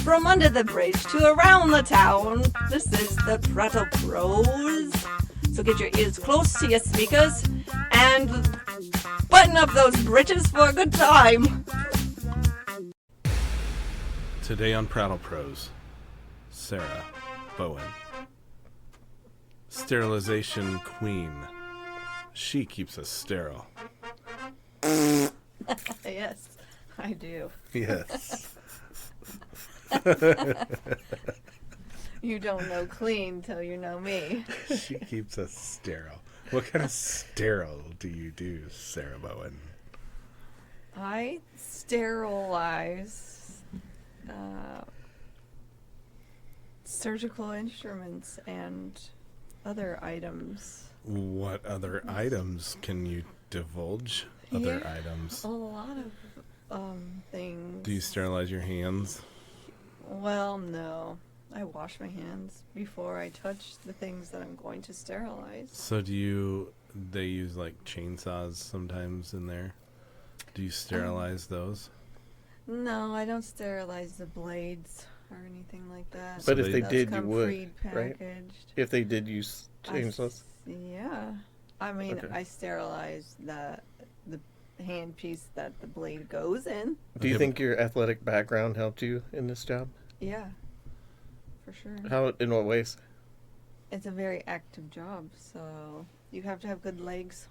From under the bridge to around the town, this is the Prattle Proos. So get your ears close to your speakers and button up those britches for a good time. Today on Prattle Proos, Sarah Bowen. Sterilization queen. She keeps us sterile. Yes, I do. Yes. You don't know clean till you know me. She keeps us sterile. What kind of sterile do you do, Sarah Bowen? I sterilize surgical instruments and other items. What other items can you divulge? Other items. A lot of things. Do you sterilize your hands? Well, no. I wash my hands before I touch the things that I'm going to sterilize. So they use like chainsaws sometimes in there? Do you sterilize those? No, I don't sterilize the blades or anything like that. But if they did, you would, right? Pre-packaged. If they did use chainsaws? Yeah. I mean, Okay. I sterilize the handpiece that the blade goes in. Do you think your athletic background helped you in this job? Yeah, for sure. How? In what ways? It's a very active job, so you have to have good legs.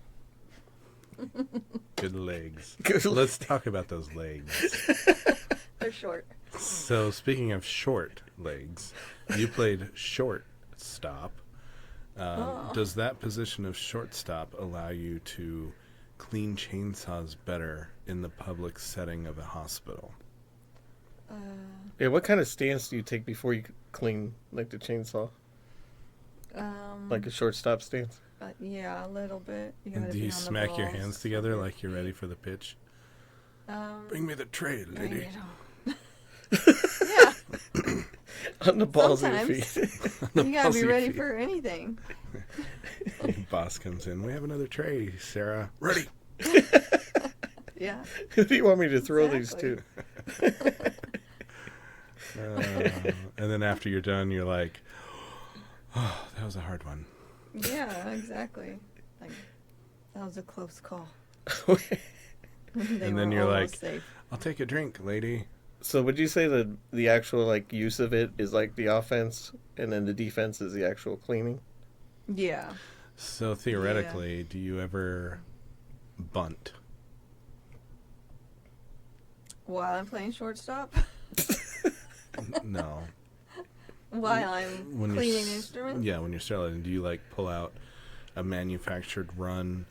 Good legs. Good Let's talk about those legs. They're short. So speaking of short legs, you played shortstop. Does that position of shortstop allow you to clean chainsaws better in the public setting of a hospital? Yeah, what kind of stance do you take before you clean, like the chainsaw? Like a shortstop stance? Yeah, a little bit. You And gotta do be you on the smack your balls hands together like you're ready for the pitch? Bring me the tray, bring lady. it on. Yeah, On the balls of your Sometimes. feet. you gotta balls be of your ready feet. for anything. Your boss comes in. We have another tray, Sarah. Ready. Yeah. Who do you want me to throw Exactly. these to? And then after you're done, you're like, oh, that was a hard one. Yeah, exactly. Like, that was a close call. And then you're like, safe. I'll take a drink, lady. So would you say that the actual like use of it is like the offense, and then the defense is the actual cleaning? Yeah. So theoretically, do you ever bunt? While I'm playing shortstop? No. While I'm When you're cleaning instruments? Yeah, when you're sterilizing, do you like pull out a manufactured run,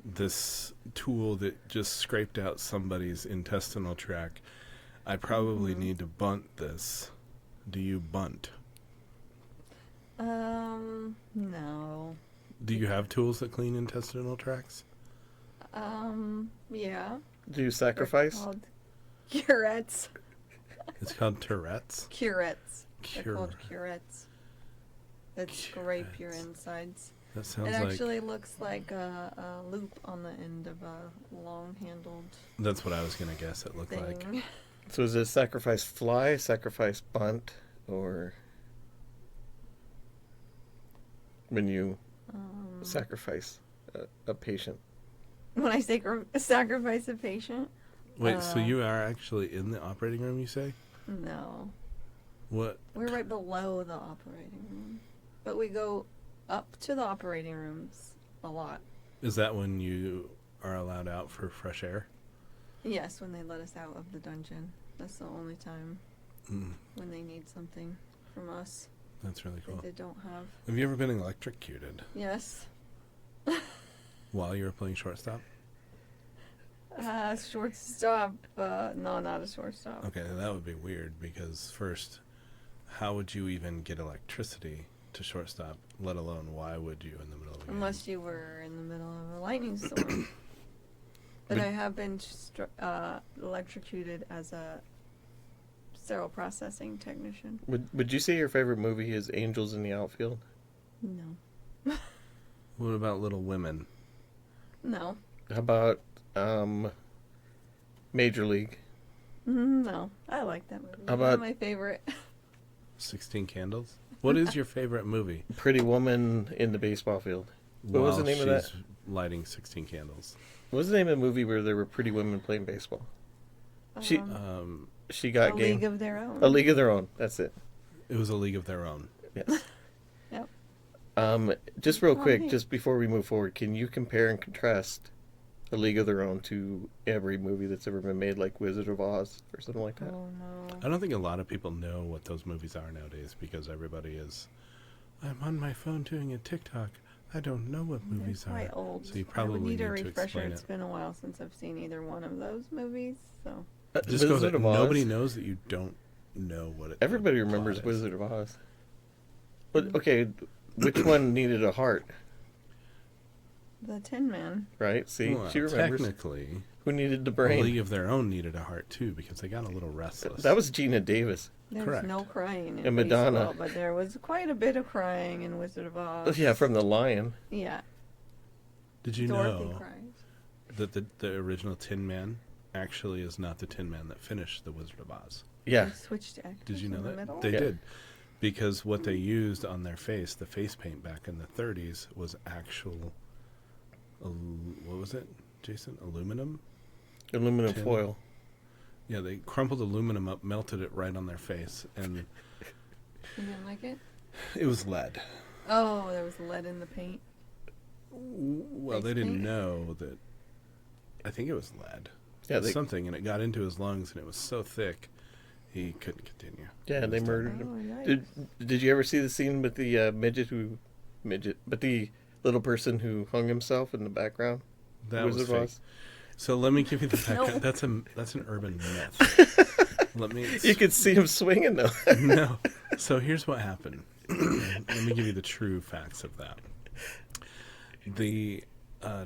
this tool that just scraped out somebody's intestinal tract? I probably need to bunt this. Do you bunt? No. Do you have tools that clean intestinal tracts? Yeah. Do you sacrifice? They're called curettes. It's called Tourette's. Curettes. They're called curettes. That scrape your insides. That sounds It like... actually looks like a loop on the end of a long-handled That's what I was going to guess it looked thing. like. So is it sacrifice fly, sacrifice bunt, or when you sacrifice a patient? When I sacrifice a patient? Wait, so you are actually in the operating room, you say? No. What? We're right below the operating room. But we go up to the operating rooms a lot. Is that when you are allowed out for fresh air? Yes, when they let us out of the dungeon. That's the only time when they need something from us That's really cool. that they don't have. Have you ever been electrocuted Yes. while you were playing shortstop? Shortstop. No, not a shortstop. Okay, that would be weird because first, how would you even get electricity to shortstop, let alone why would you in the middle of a game? Unless you were in the middle of a lightning storm. But I have been electrocuted as a sterile processing technician. Would you say your favorite movie is Angels in the Outfield? No. What about Little Women? No. How about Major League? No, I like that movie. How One about- of my favorite. 16 Candles? What is your favorite movie? Pretty Woman in the Baseball Field. What was the name of that? She's lighting 16 candles. What was the name of the movie where there were pretty women playing baseball? She got A game. League of Their Own. A League of Their Own. That's it. It was A League of Their Own. Yes. Yep. Just real quick, hey. just before we move forward, can you compare and contrast A League of Their Own to every movie that's ever been made, like Wizard of Oz or something like that? Oh no. I don't think a lot of people know what those movies are nowadays because everybody is, I'm on my phone doing a TikTok. I don't know what movies They're are. quite old. So you I probably would need a need to refresher. explain It's it. been a while since I've seen either one of those movies, so. Just goes Wizard that of Oz. nobody knows that you don't know what it Everybody what the remembers plot is. Wizard of Oz. But okay, which one needed a heart? The Tin Man. Right? See, Well, she remembers. technically, Who needed the A brain? League of Their Own needed a heart too because they got a little restless. That was Gina Davis. There's Correct. no crying in And Madonna. baseball, but there was quite a bit of crying in Wizard of Oz. Yeah, from the lion. Yeah. Did you Dorothy know cries. that the original Tin Man actually is not the Tin Man that finished the Wizard of Oz? Yeah. They switched actors Did you know in the that? middle? They Yeah. did. Because what they used on their face, the face paint back in the 30s, was actual, what was it, Jason? Aluminum? Aluminum Tin. foil. Yeah, they crumpled aluminum up, melted it right on their face, and You didn't like it? it was lead. Oh, there was lead in the paint. Well, Face they didn't paint? know that. I think it was lead. Yeah, It was they, something, and it got into his lungs, and it was so thick, he couldn't continue. yeah, He they was murdered Oh, him. yikes. Did you ever see the scene with the but the little person who hung himself in the background? That Wizard was of fake. Oz? So let me give you the background. No. That's an urban myth. Let me. You could see him swinging though. No. So here's what happened. Let me give you the true facts of that. The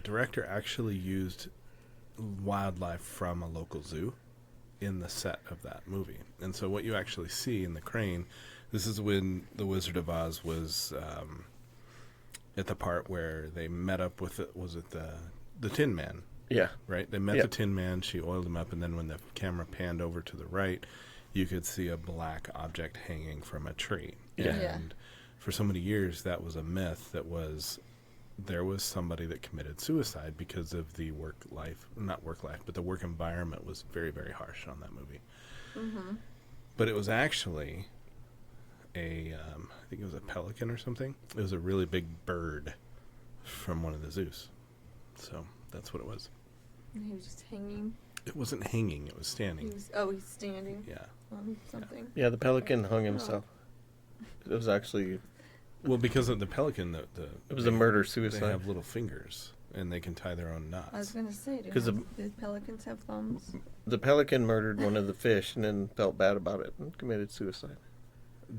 director actually used wildlife from a local zoo in the set of that movie. And so what you actually see in the crane, this is when the Wizard of Oz was at the part where they met up with, the Tin Man, Yeah. right? They met Yep. the Tin Man, she oiled him up, and then when the camera panned over to the right, you could see a black object hanging from a tree. Yeah. Yeah. And for so many years, that was a myth that was there was somebody that committed suicide because of the not work life, but the work environment was very, very harsh on that movie. Mm-hmm. But it was actually I think it was a pelican or something. It was a really big bird from one of the zoos. So that's what it was. He was just hanging. It wasn't hanging, it was standing. He's standing Yeah. on something. Yeah, the pelican hung himself. It was actually Well, because of the pelican, it was a murder They suicide. have little fingers, and they can tie their own I was knots. going to say, do 'Cause pelicans have thumbs? The pelican murdered one of the fish and then felt bad about it and committed suicide.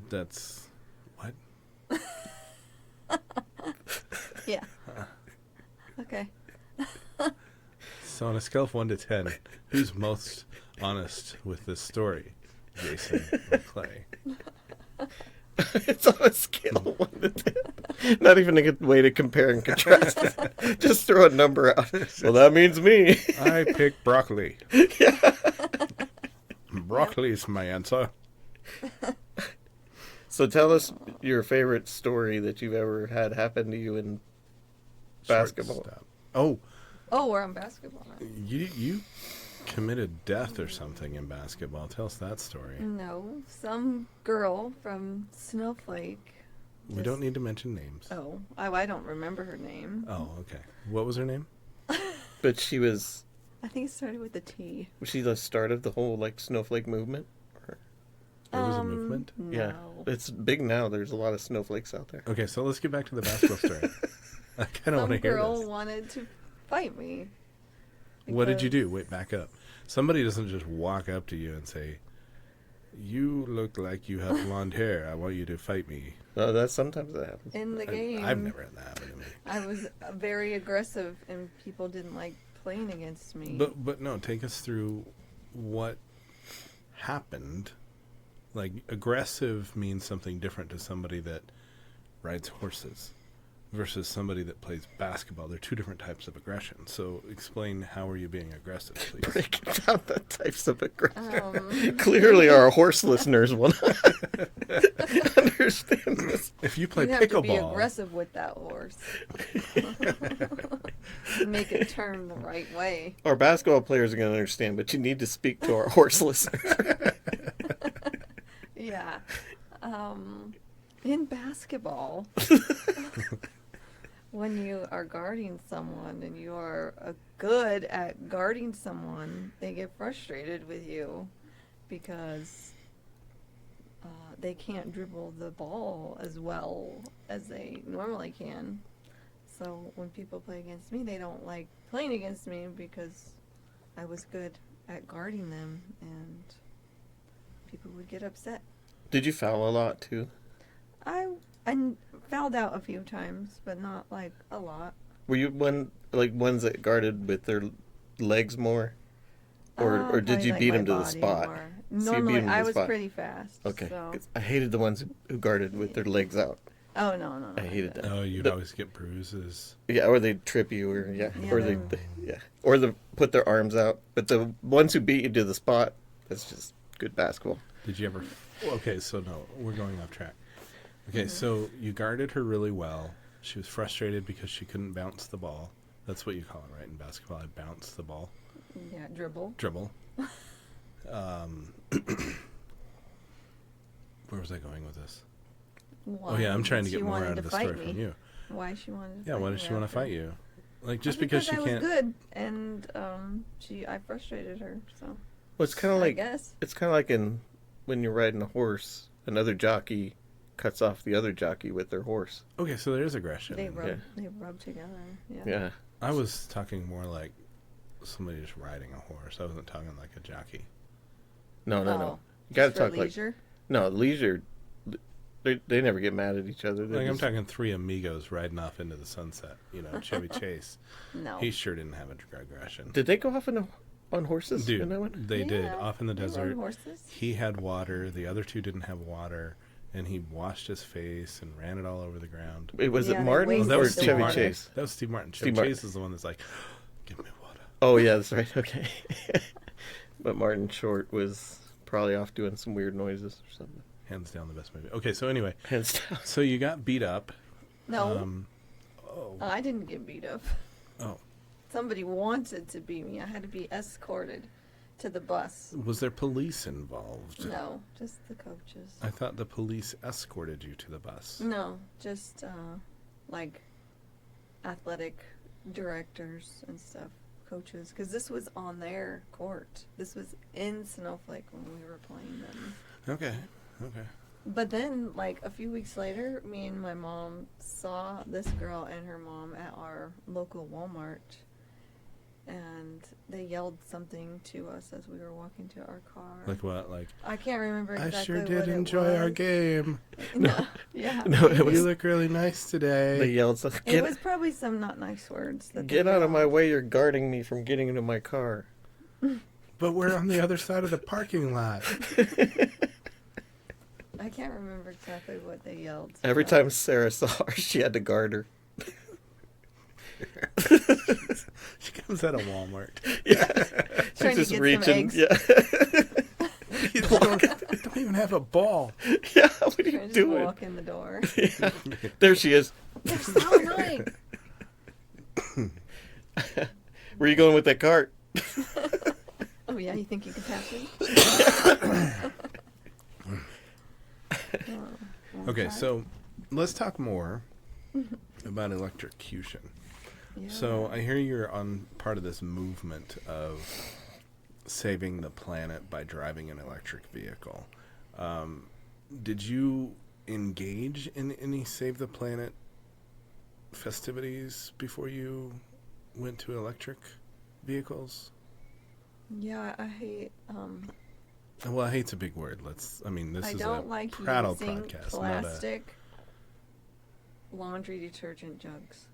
That's what? Yeah. Okay. So on a scale of 1 to 10, who's most honest with this story, Jason or Clay? It's on a scale of 1 to 10. Not even a good way to compare and contrast. Just throw a number out. Well, that means me. I pick broccoli. Broccoli's my answer. So tell us your favorite story that you've ever had happen to you in basketball. Shortstop. Oh, Oh, we're on basketball now. you committed death or something in basketball. Tell us that story. No, some girl from Snowflake. We don't need to mention names. Oh, I don't remember her name. Oh, okay. What was her name? But she was I think it started with a T. she the start of the whole snowflake movement? There was a movement? No. Yeah. It's big now. There's a lot of snowflakes out there. Okay, so let's get back to the basketball story. I kind of Some want to hear girl this. wanted to fight me. What did you do? because- Wait, back up. Somebody doesn't just walk up to you and say, "You look like you have blonde hair. I want you to fight me." That sometimes that happens. In the game, I've never had that happen to me. I was very aggressive, and people didn't like playing against me. But no, take us through what happened. Like, aggressive means something different to somebody that rides horses. versus somebody that plays basketball. They're two different types of aggression. So explain, how are you being aggressive, please? Break down the types of aggression. Clearly, our horse listeners will not understand this. If you play You have to be pickleball, aggressive with that horse. Make it turn the right way. Our basketball players are going to understand, but you need to speak to our horse listeners. Yeah. In basketball, when you are guarding someone and you are good at guarding someone, they get frustrated with you because they can't dribble the ball as well as they normally can. So when people play against me, they don't like playing against me because I was good at guarding them, and people would get upset. Did you foul a lot, too? I fouled out a few times, but not like a lot. Were you ones that guarded with their legs more? Or did Probably you like beat my them to the body spot? more. So you beat Normally, 'em to I the was spot. pretty fast. Okay. So. 'Cause I hated the ones who guarded with their legs out. Oh, no. I hated that. oh, you'd always get bruises. Yeah, or they'd trip you, or Yeah, or no. or they put their arms out. But the ones who beat you to the spot, that's just good basketball. Did you ever? Okay, so no, we're going off track. Okay, so you guarded her really well. She was frustrated because she couldn't bounce the ball. That's what you call it, right? In basketball, I bounce the ball. Yeah, dribble. Dribble. Where was I going with this? Why Oh yeah, I'm trying to she get more wanted out to of the fight story me. from you. Why she wanted to Yeah, fight why me does she want to after. fight you? Like just Because because she I can't. was good, and I frustrated her, so Well, it's kind of I like guess. when you're riding a horse, another jockey cuts off the other jockey with their horse. Okay, so there is aggression. They Yeah. rub together. Yeah. Yeah. I was talking more like somebody just riding a horse. I wasn't talking like a jockey. No. Oh, You got to for talk like leisure? no leisure. They never get mad at each other. They're Like I'm just- talking three amigos riding off into the sunset. You know, Chevy Chase. No. He sure didn't have aggression. Did they go off on horses in that one? Dude, they did. Yeah, Off in the they rode desert. horses. He had water. The other two didn't have water. And he washed his face and ran it all over the ground. Wait, was Yeah, it they Martin wasted that or was the Steve Chevy Martin. Chase? That was Steve Martin. Steve Chevy Martin. Chase is the one that's like, give me water. Oh yeah, that's right. Okay. But Martin Short was probably off doing some weird noises or something. Hands down the best movie. Okay, so anyway. Hands down. So you got beat up. No, Oh. I didn't get beat up. Oh. Somebody wanted to beat me. I had to be escorted to the bus. Was there police involved? No, just the coaches. I thought the police escorted you to the bus. No, just like athletic directors and stuff, coaches, because this was on their court. This was in Snowflake when we were playing them. Okay. But then, like a few weeks later, me and my mom saw this girl and her mom at our local Walmart, and they yelled something to us as we were walking to our car. Like what? Like, I can't remember exactly I sure what did it enjoy our was. game. No, yeah. No, it You was look really nice today. they yelled something. It was probably some not nice words. That Get they out of my yelled. way! You're guarding me from getting into my car. But we're on the other side of the parking lot. I can't remember exactly what they yelled. Every but- time Sarah saw her, she had to guard her. She comes out of Walmart. Trying to She's just get some reaching. eggs. Yeah. You don't even have a ball. Yeah. What are you Just doing? walk in the door. Yeah. There she is. They're so annoying. Where you going with that cart? Oh yeah, you think you can pass me? Okay, so let's talk more about electrocution. Yeah. So I hear you're on part of this movement of saving the planet by driving an electric vehicle. Did you engage in any Save the Planet festivities before you went to electric vehicles? Yeah, I hate. Well, hate's a big word. This I is don't a like Prattle using podcast, not a... plastic laundry detergent jugs.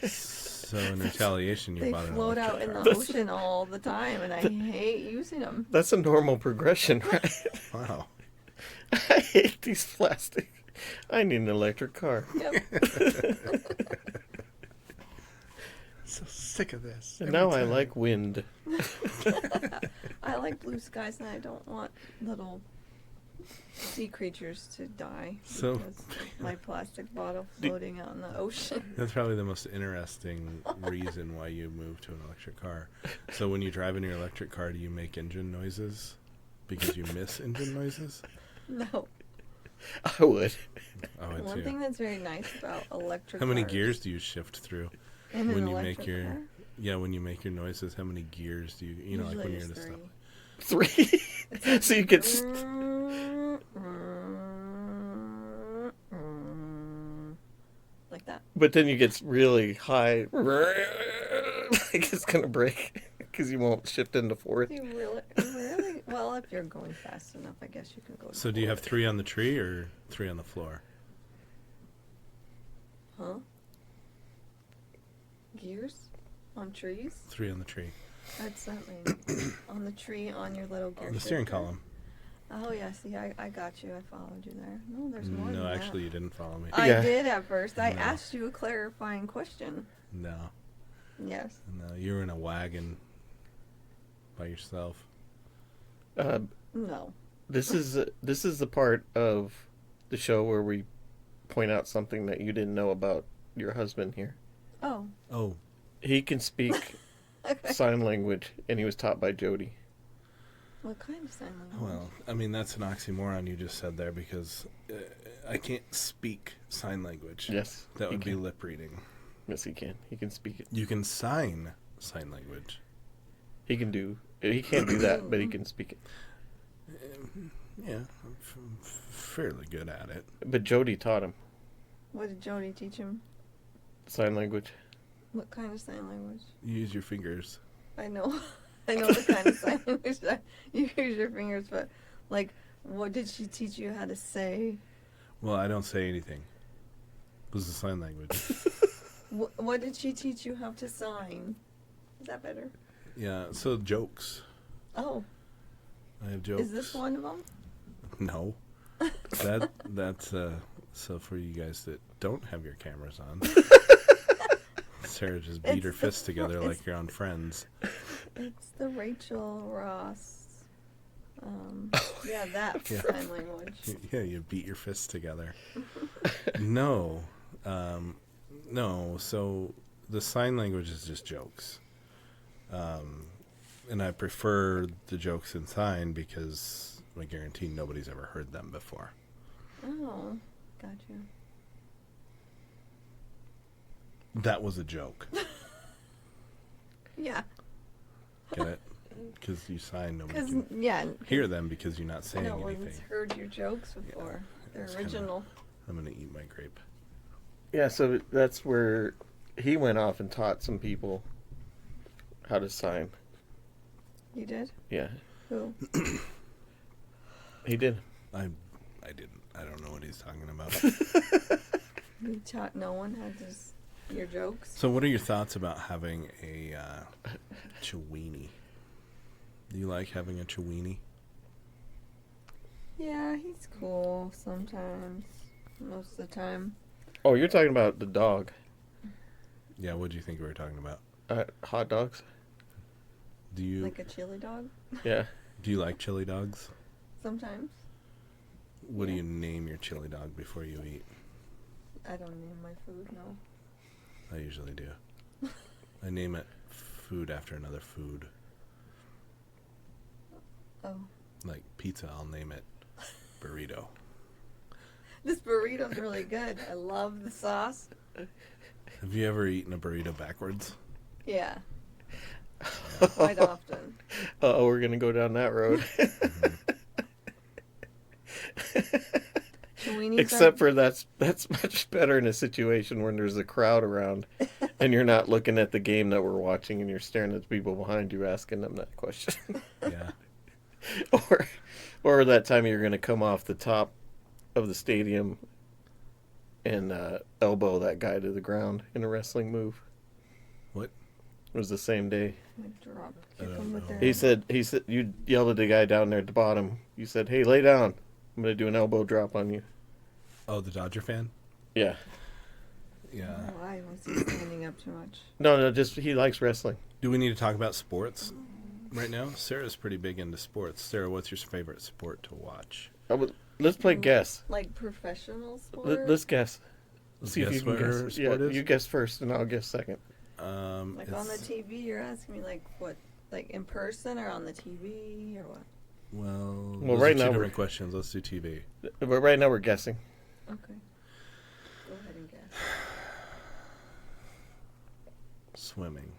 So in retaliation, you They bought an float out electric in car. the ocean all the time, and I hate using them. That's a normal progression, right? Wow. I hate these plastic I need an electric car. Yep. So sick of this. And now I like wind. I like blue skies, and I don't want little sea creatures to die So- because of my plastic bottle floating out in the ocean. That's probably the most interesting reason why you moved to an electric car. So when you drive in your electric car, do you make engine noises because you miss engine noises? No. I would. Oh, I One too. thing that's very nice about electric How many cars gears do you shift through in an when you electric make your car, when you make your noises? How many gears do you like when usually you're in a it's stop? 3. So you could. like that. But then you get really high. Like it's gonna break because you won't shift into fourth. You really? Well, if you're going fast enough, I guess you can go. So do you have 3 on the tree or 3 on the floor? Huh? Gears on trees? 3 on the tree. What's that mean? On the tree, on your little gear. On the steering shifter? column. Oh yeah, see, I got you. I followed you there. No, there's more than No, that. actually, you didn't follow me. I Yeah. did at first. I No. asked you a clarifying question. No, Yes. no, you were in a wagon by yourself. No. This is the part of the show where we point out something that you didn't know about your husband here. Oh. Oh, He can speak Okay. sign language, and he was taught by Jody. What kind of sign language? well, I mean, that's an oxymoron you just said there because I can't speak sign language. Yes, That he would be can. lip reading. Yes, he can. He can speak it. You can sign language. He can do. He can't do that, but he can speak it. Yeah, I'm fairly good at it. But Jody taught him What did Jody teach him? sign language. What kind of sign language? You use your fingers. I know. I know the kind of sign language that you use your fingers, but like, what did she teach you how to say? Well, I don't say anything. This is sign language. What did she teach you how to sign? Is that better? Yeah, so jokes. Oh, I have jokes. is this one of them? No. That's so for you guys that don't have your cameras on. Sarah just beat her It's fists the- together it's- like you're on Friends. It's the Rachel Ross. Yeah, that Yeah. sign language. Yeah, you beat your fists together. No. No, so the sign language is just jokes. And I prefer the jokes in sign because I guarantee nobody's ever heard them before. Oh, got you. That was a joke. Yeah, Get it? Because you sign, nobody because can yeah, hear them because you're not saying no one's anything. heard your jokes before. They're it's kinda- original. I'm going to eat my grape. Yeah, so that's where he went off and taught some people how to sign. You did? Yeah, Who? he did. I didn't. I don't know what he's talking about. You taught no one how to your jokes? So what are your thoughts about having a Chiweenie? Do you like having a Chiweenie? Yeah, he's cool sometimes. Most of the time. Oh, you're talking about the dog. Yeah, what do you think we were talking about? Hot dogs. Do you Like a chili dog? Yeah. do you like chili dogs? Sometimes. What do Yeah. you name your chili dog before you eat? I don't name my food, no. I usually do. I name it food after another food. Oh. Like pizza, I'll name it burrito. This burrito's really good. I love the sauce. Have you ever eaten a burrito backwards? Yeah. Quite often. Oh, we're gonna go down that road. Chiweenies Except for that's much better in a situation when there's a crowd around and you're not looking at the game that we're watching and you're staring at the people behind you asking them that question. Yeah. or that time you're gonna come off the top of the stadium and elbow that guy to the ground in a wrestling move. What? It was the same day. like drop I kick don't 'em with know. their He said you yelled at the guy down there at the bottom. You said, "Hey, lay down. I'm gonna do an elbow drop on you." Oh, the Dodger fan? Yeah. Yeah. Why was he standing up too much? No, just he likes wrestling. Do we need to talk about sports right now? Sarah's pretty big into sports. Sarah, what's your favorite sport to watch? Let's play guess. Like professional sport? Let's guess. Let's See if guess you can what her guess. sport is? You guess first, and I'll guess second. Like on the TV, you're asking me like what, like in person or on the TV or what? Well, Well, those right are two now different questions. Let's do TV. But right now we're guessing. Okay. Go ahead and guess. Swimming.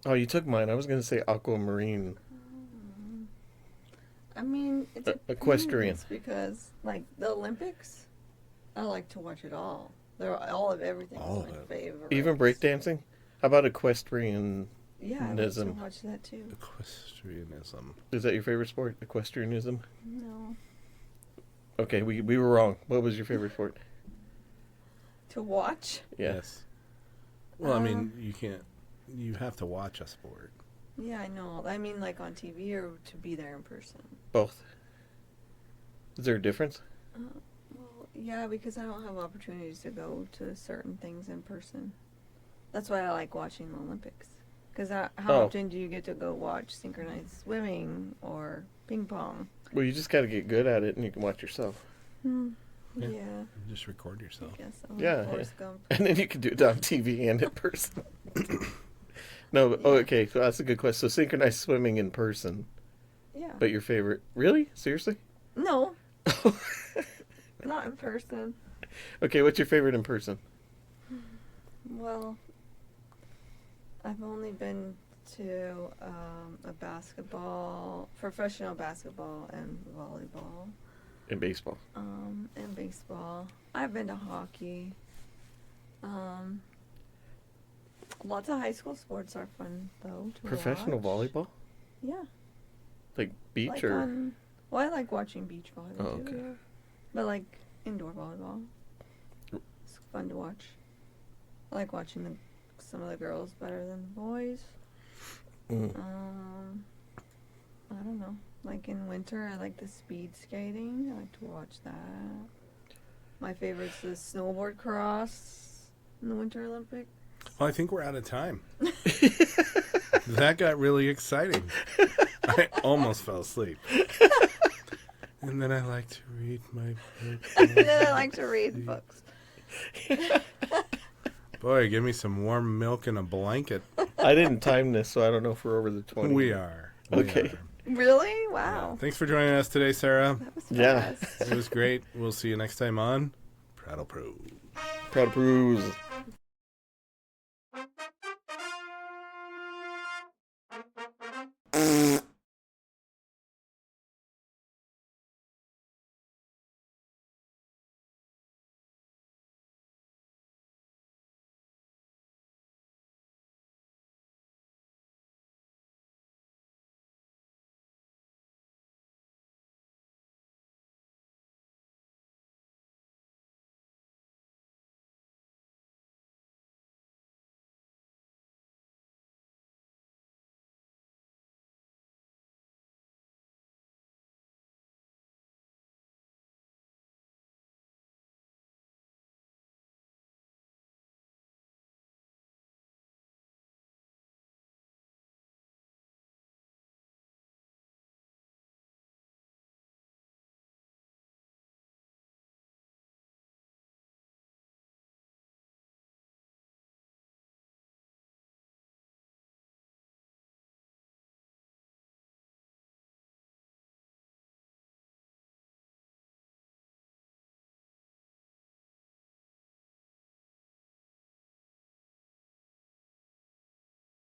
Oh, you took mine. I was going to say aquamarine. I mean, it's Equestrian. because like the Olympics, I like to watch it all. They're all of everything All is of my it. favorite. Even breakdancing? How about equestrian? Yeah, I like to Nism. watch that too. Equestrianism. Is that your favorite sport? Equestrianism? No. Okay, we were wrong. What was your favorite sport? To watch? Yeah. Yes. Well, I mean, you have to watch a sport. Yeah, I know. I mean, like on TV or to be there in person. Both. Is there a difference? Well, yeah, because I don't have opportunities to go to certain things in person. That's why I like watching the Olympics. Because how often do you get to go watch synchronized swimming or ping pong? Well, you just got to get good at it, and you can watch yourself. Yeah. Yeah. Yeah. Just record yourself. I guess so. Yeah, Forrest Gump. And then you can do it on TV and in person. No, oh, okay, so that's a good question. So synchronized swimming in person, Yeah. but your favorite? Really? Seriously? No, not in person. Okay, what's your favorite in person? Well, I've only been to a professional basketball and volleyball, In baseball. and baseball. I've been to hockey. Lots of high school sports are fun though. To Professional watch. volleyball? Yeah. Like beach Like or? well, I like watching beach volleyball Oh, too. okay. Yeah. But like indoor volleyball, it's fun to watch. I like watching some of the girls better than the boys. Mm. I don't know. Like in winter, I like the speed skating. I like to watch that. My favorite's the snowboard cross in the Winter Olympics. Well, I think we're out of time. That got really exciting. I almost fell asleep. And then I like to read my book. And then I like to read books. Boy, give me some warm milk and a blanket. I didn't time this, so I don't know if we're over the 20. We are. Okay. are. Really? Yeah. Wow. Thanks for joining us today, Sarah. That was Yeah. fast. It was great. We'll see you next time on Prattle Proos. Prattle Proos.